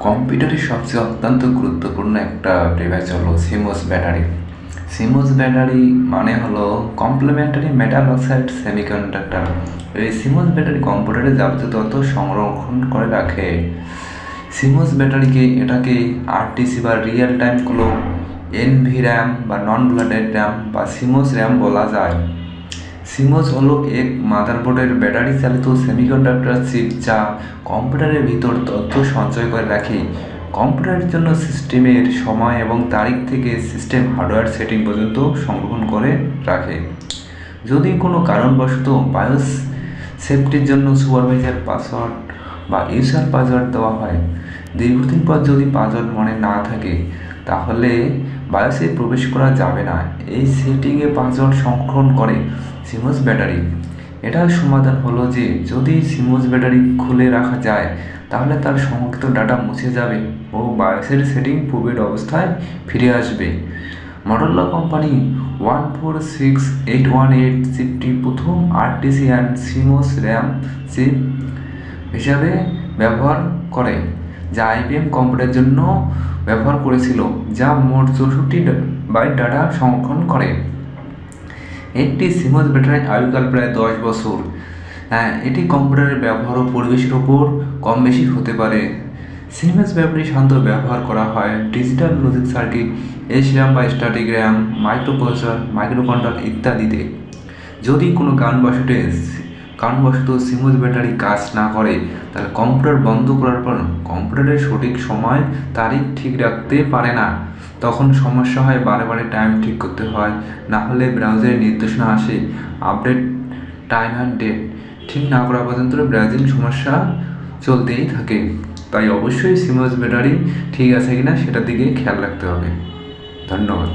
কম্পিউটারের সবচেয়ে অত্যন্ত গুরুত্বপূর্ণ একটা ডিভাইস হলো সিমোস ব্যাটারি। সিমোস ব্যাটারি মানে হলো কমপ্লিমেন্টারি মেটাল অক্সাইড সেমিকন্ডাক্টর। এই সিমোস ব্যাটারি কম্পিউটারে যাবতীয় তথ্য সংরক্ষণ করে রাখে। সিমোস ব্যাটারিকে এটাকে আরটিসি বা real time clock, NV RAM বা নন ব্লাডেড র্যাম বা সিমোস র্যাম বলা যায়। সিমোস হলো এক মাদারবোর্ডের ব্যাটারি চালিত সেমিকন্ডাক্টর চিপ যা কম্পিউটারের ভিতর তথ্য সঞ্চয় করে রাখে। কম্পিউটারের জন্য সিস্টেমের সময় এবং তারিখ থেকে সিস্টেম হার্ডওয়্যার সেটিং পর্যন্ত সংরক্ষণ করে রাখে। যদি কোনো কারণবশত বায়োস সেফটির জন্য সুপারভাইজার পাসওয়ার্ড বা ইউজার পাসওয়ার্ড দেওয়া হয়, দীর্ঘদিন পর যদি পাসওয়ার্ড মনে না থাকে তাহলে বায়োসে প্রবেশ করা যাবে না। এই সেটিংয়ে পাসওয়ার্ড সংরক্ষণ করে সিমোস ব্যাটারি। এটার সমাধান হলো যে যদি সিমোস ব্যাটারি খুলে রাখা যায় তাহলে তার সংরক্ষিত ডাটা মুছে যাবে ও বায়োসের সেটিং পূর্বের অবস্থায় ফিরে আসবে। মটোরোলা কোম্পানি 14681 চিপটি প্রথম RTC and CMOS RAM chip হিসাবে ব্যবহার করে, যা আইবিএম কম্পিউটারের জন্য ব্যবহার করেছিল, যা মোট 64 বাইট ডাটা সংরক্ষণ করে। একটি সিমোস ব্যাটারির আয়ুকাল প্রায় 10 বছর। এটি কম্পিউটারের ব্যবহার ও পরিবেশের উপর কম বেশি হতে পারে। সিমোস ব্যাটারি সাধারণত ব্যবহার করা হয় ডিজিটাল লজিক সার্কিট, এসআরএম বা স্ট্যাটিক র্যাম, মাইক্রোপ্রসেসর, মাইক্রোকন্ট্রোলার ইত্যাদিতে। যদি কোনো কারণবশত সিমোস ব্যাটারি কাজ না করে তাহলে কম্পিউটার বন্ধ করার পর কম্পিউটারের সঠিক সময় তারিখ ঠিক রাখতে পারে না। তখন সমস্যা হয়, বারে বারে টাইম ঠিক করতে হয়, না হলে ব্রাউজারে নির্দেশনা আসে আপডেট টাইম অ্যান্ড ডেট ঠিক না করা পর্যন্ত ব্রাউজিং সমস্যা চলতেই থাকে। তাই অবশ্যই সিমোস ব্যাটারি ঠিক আছে কিনা সেটার দিকে খেয়াল রাখতে হবে। ধন্যবাদ।